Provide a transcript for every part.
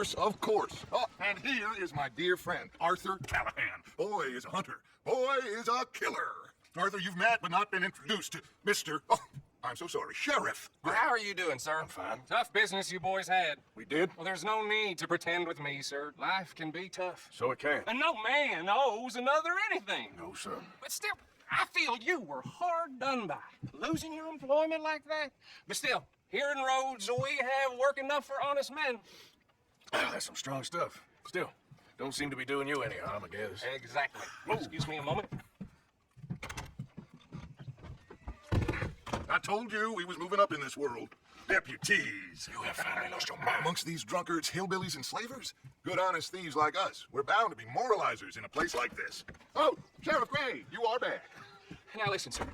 course, of course. Oh, and here is my dear friend, Arthur Callahan. Boy is a hunter. Boy is a killer. Arthur, you've met but not been introduced to Mr. Oh, I'm so sorry, Sheriff. Well, how are you doing, sir? I'm fine. Tough business you boys had. We did? Well, there's no need to pretend with me, sir. Life can be tough. So it can. And no man owes another anything. No, sir. But still, I feel you were hard done by. Losing your employment like that. But still, here in Rhodes, we have work enough for honest men. That's some strong stuff. Still, don't seem to be doing you any harm, I guess. Exactly. Excuse me a moment. I told you we was moving up in this world. Deputies. You have finally lost your mind. Amongst these drunkards, hillbillies, and slavers? Good honest thieves like us. We're bound to be moralizers in a place like this. Oh, Sheriff Gray, you are back. Now listen, sir.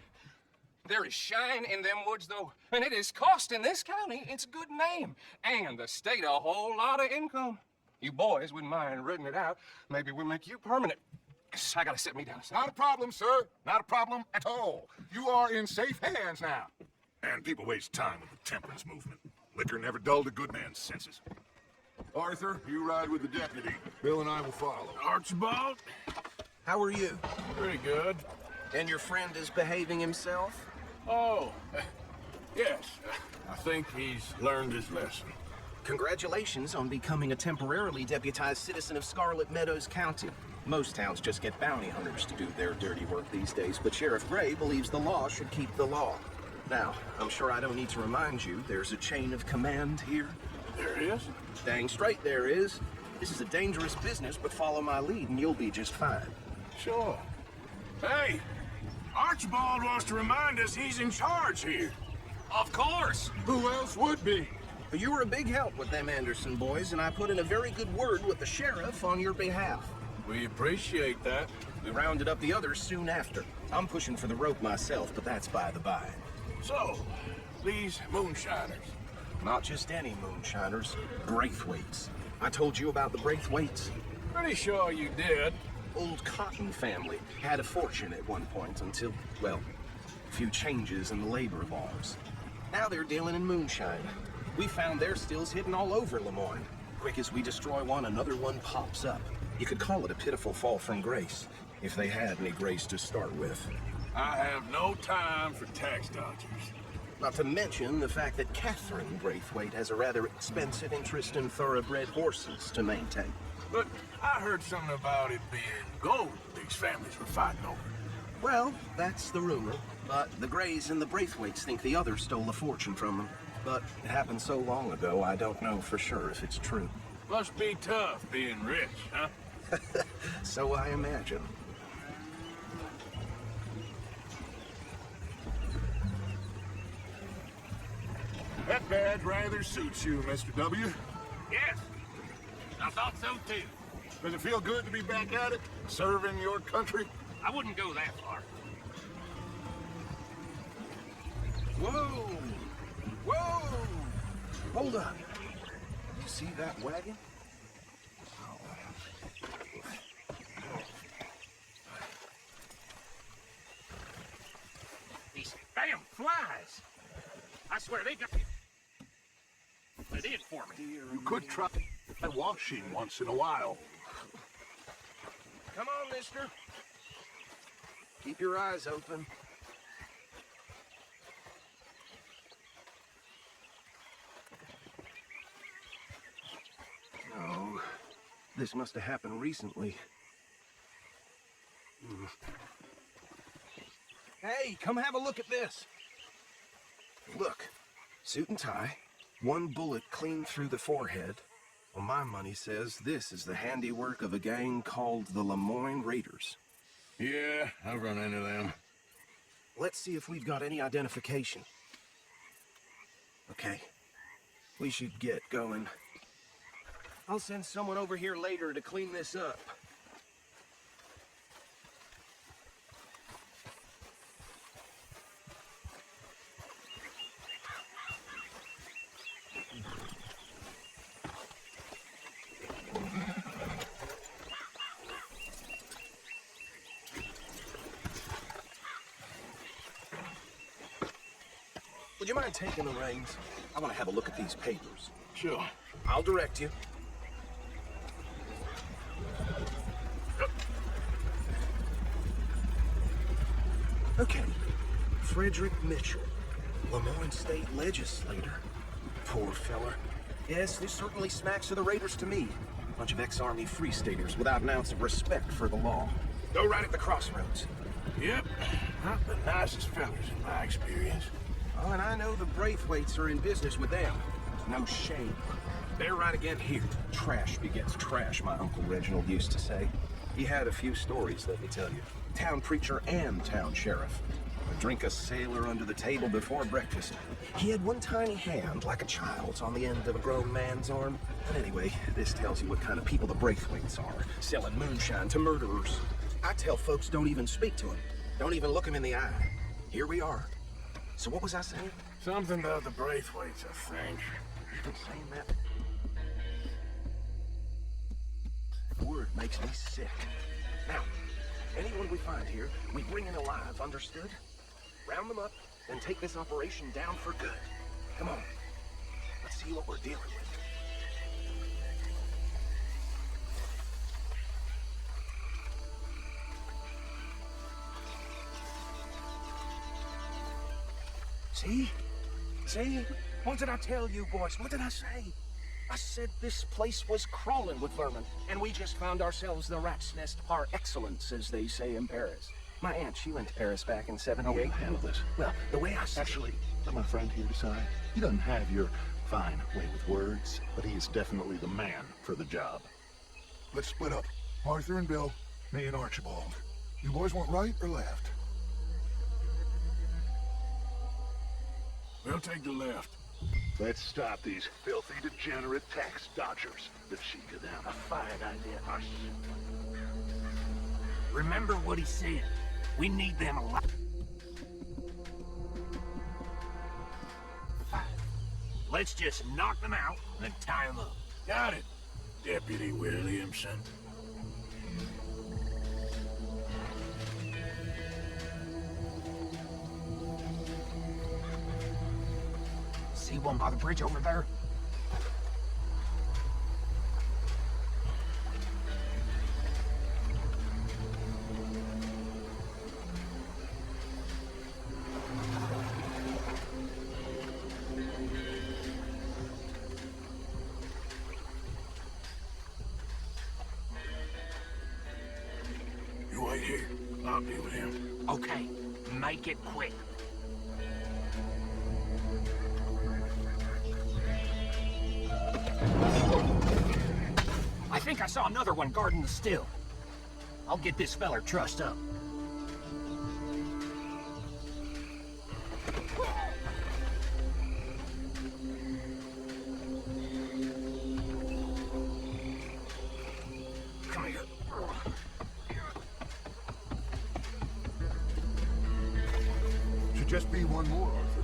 There is shine in them woods, though, and it is costing this county its good name, and the state a whole lot of income. You boys wouldn't mind renting it out. Maybe we'll make you permanent. I gotta sit me down. Not a problem, sir. Not a problem at all. You are in safe hands now. And people waste time with the temperance movement. Liquor never dulled a good man's senses. Arthur, you ride with the deputy. Bill and I will follow. Archibald, How are you? pretty good. And your friend is behaving himself? Oh, yes. I think he's learned his lesson. Congratulations on becoming a temporarily deputized citizen of Scarlet Meadows County. Most towns just get bounty hunters to do their dirty work these days, but Sheriff Gray believes the law should keep the law. Now, I'm sure I don't need to remind you, there's a chain of command here. There is? Dang straight there is. This is a dangerous business, but follow my lead and you'll be just fine. Sure. Hey, Archibald wants to remind us he's in charge here. Of course. Who else would be? You were a big help with them Anderson boys, and I put in a very good word with the sheriff on your behalf. We appreciate that. We rounded up the others soon after. I'm pushing for the rope myself, but that's by the by. So, these moonshiners. Not just any moonshiners, Braithwaites. I told you about the Braithwaites? Pretty sure you did. Old Cotton family had a fortune at one point until, well, a few changes in the labor laws. Now they're dealing in moonshine. We found their stills hidden all over Lemoyne. Quick as we destroy one, another one pops up. You could call it a pitiful fall from grace, if they had any grace to start with. I have no time for tax dodgers. Not to mention the fact that Catherine Braithwaite has a rather expensive interest in thoroughbred horses to maintain. But I heard something about it being gold these families were fighting over. Well, that's the rumor, but the Grays and the Braithwaites think the other stole a fortune from them. But it happened so long ago, I don't know for sure if it's true. Must be tough being rich, huh? So I imagine. That badge rather suits you, Mr. W. Yes, I thought so too. Does it feel good to be back at it, serving your country? I wouldn't go that far. Whoa! Whoa! Hold on. You see that wagon? These damn flies! I swear they got me. They did for me. You could try washing once in a while. Come on, mister. Keep your eyes open. Oh, this must have happened recently. Hey, come have a look at this. Look, suit and tie, one bullet clean through the forehead. Well, my money says this is the handiwork of a gang called the Lemoyne Raiders. Yeah, I've run into them. Let's see if we've got any identification. Okay, we should get going. I'll send someone over here later to clean this up. Would you mind taking the reins? I want to have a look at these papers. Sure. I'll direct you. Okay, Frederick Mitchell, Lemoyne State Legislator. Poor fella. Yes, this certainly smacks of the Raiders to me. Bunch of ex-Army Free Staters without an ounce of respect for the law. Go right at the crossroads. Yep. Not the nicest fellas in my experience. Oh, and I know the Braithwaites are in business with them. No shame. They're right again here. Trash begets trash, my Uncle Reginald used to say. He had a few stories, let me tell you. Town preacher and town sheriff. Would drink a sailor under the table before breakfast. He had one tiny hand, like a child's, on the end of a grown man's arm. But anyway, this tells you what kind of people the Braithwaites are. Selling moonshine to murderers. I tell folks don't even speak to him. Don't even look him in the eye. Here we are. So what was I saying? Something about the Braithwaites, I think. You've been saying that? Word makes me sick. Now, anyone we find here, we bring in alive, understood? Round them up, and take this operation down for good. Come on. Let's see what we're dealing with. See? See? What did I tell you, boys? What did I say? I said this place was crawling with vermin, and we just found ourselves the rat's nest par excellence, as they say in Paris. My aunt, she went to Paris back in '78. How will you handle this? Well, the way I see Actually, let my friend here decide. He doesn't have your fine way with words, but he is definitely the man for the job. Let's split up. Arthur and Bill, me and Archibald. You boys want right or left? We'll take the left. Let's stop these filthy, degenerate tax dodgers. Let's shoot to them. A fine idea. Hush. Remember what he said. We need them alive. Let's just knock them out and tie them up. Got it, Deputy Williamson. See one by the bridge over there? You wait here. I'll deal with him. Okay, make it quick. I think I saw another one guarding the still. I'll get this feller trussed up. Come here. Should just be one more, Arthur.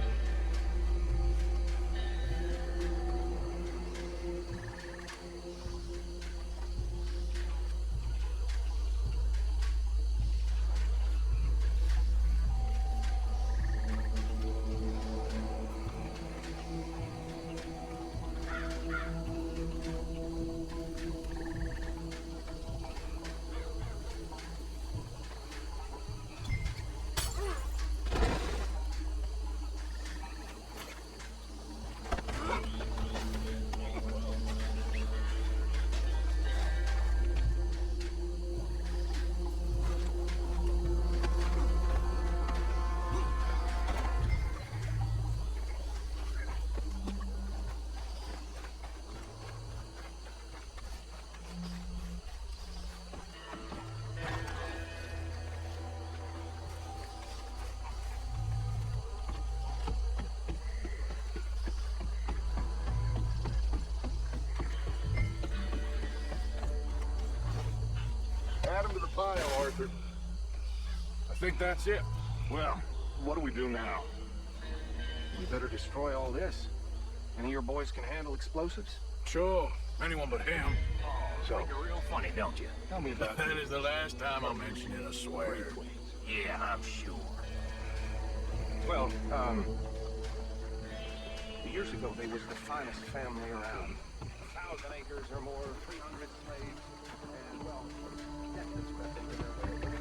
Add him to the pile, Arthur. I think that's it. Well, what do we do now? we better destroy all this. Any of your boys can handle explosives? Sure. Anyone but him. So you're real funny, don't you? Tell me about That is the last time I'm mentioning a swear. Yeah, I'm sure. Well, years ago, they was the finest family around. 1,000 acres or more, 300 slaves, and, well, decades crept into their way.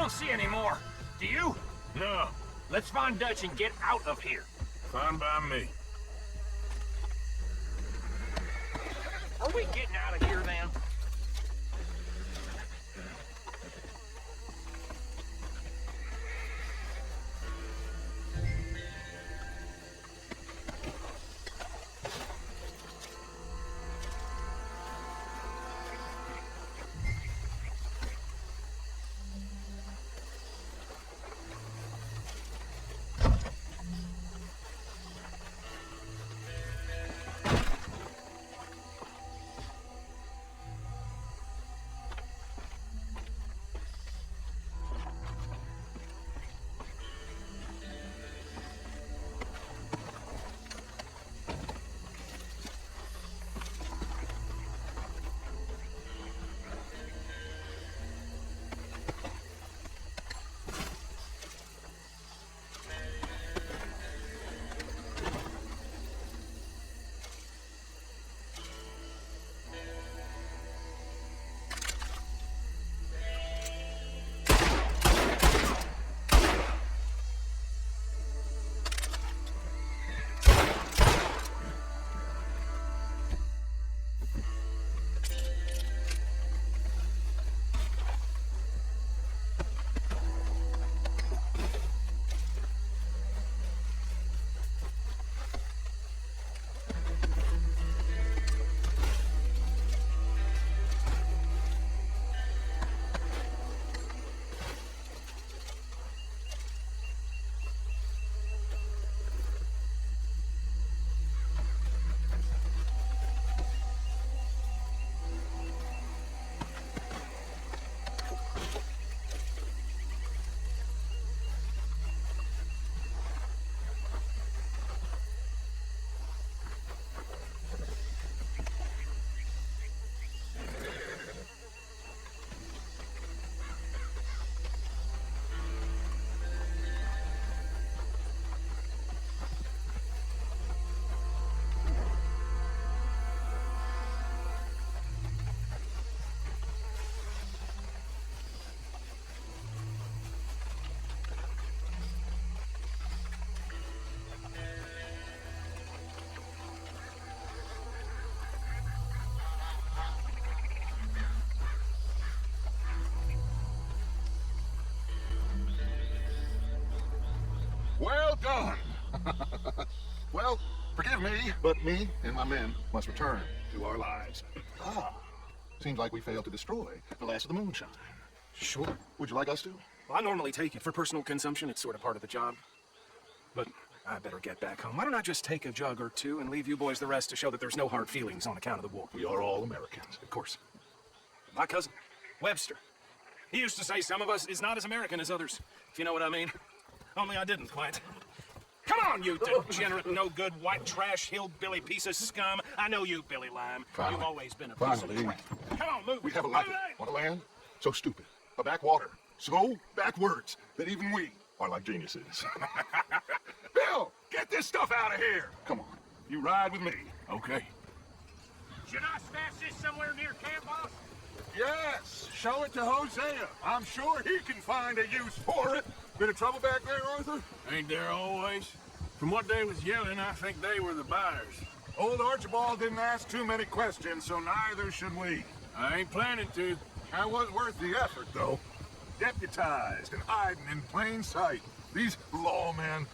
don't see any more. Do you? No. Let's find Dutch and get out of here. Fine by me. Are we getting out of here then? Well done. Well, forgive me, but me and my men must return to our lives. Seems like we failed to destroy the last of the moonshine. Sure. Would you like us to? Well, I normally take it for personal consumption. It's sort of part of the job. But I better get back home. Why don't I just take a jug or two and leave you boys the rest to show that there's no hard feelings on account of the war? We are all Americans. Of course. My cousin, Webster, he used to say some of us is not as American as others, if you know what I mean. Only I didn't quite. Come on, you degenerate, no-good, white trash, hillbilly piece of scum. I know you, Billy Lime. Finally. You've always been a piece of crap. Come on, move. We have a Move life it. on a land so stupid, a backwater, so backwards that even we are like geniuses. Bill, get this stuff out of here. Come on, you ride with me. Okay. Should I stash this somewhere near camp, boss? Yes, show it to Hosea. I'm sure he can find a use for it. Bit of trouble back there, Arthur? Ain't there always? From what they was yelling, I think they were the buyers. Old Archibald didn't ask too many questions, so neither should we. I ain't planning to. That was worth the effort, though. Deputized and hiding in plain sight. These lawmen,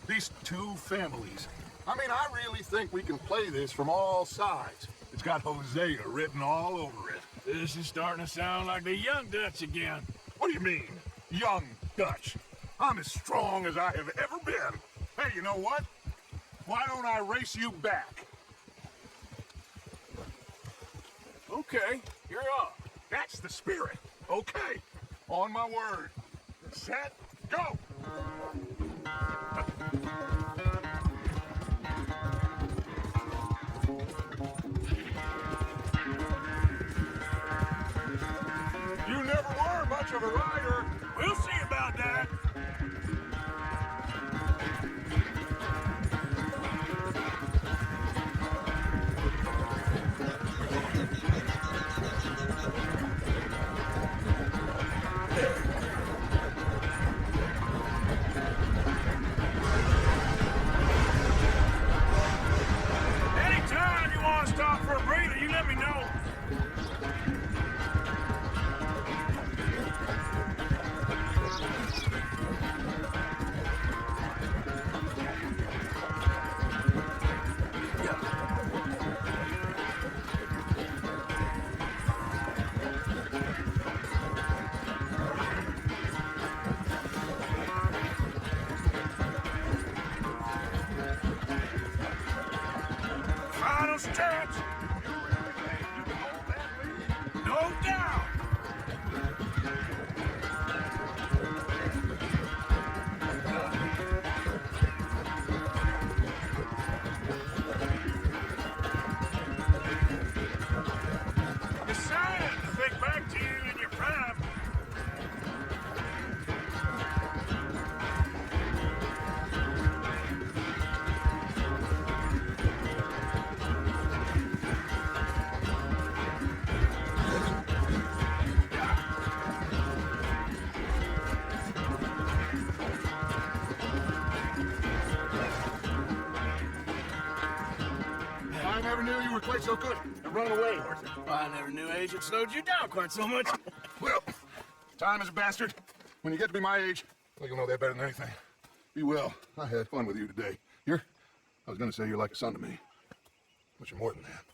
these two families. I mean, I really think we can play this from all sides. It's got Hosea written all over it. This is starting to sound like the young Dutch again. What do you mean, young Dutch? I'm as strong as I have ever been. Hey, you know what? Why don't I race you back? Okay, you're up. That's the spirit. Okay, on my word. Set, go! You never were much of a rider. We'll see about that. chance. You really think you can hold that lead? No doubt. The sign to think back to you in your prime. I never knew you were quite so good at running away, Arthur. I never knew age had slowed you down quite so much. Well, time is a bastard. When you get to be my age, well, you'll know that better than anything. Be well. I had fun with you today. I was gonna say you're like a son to me, but you're more than that.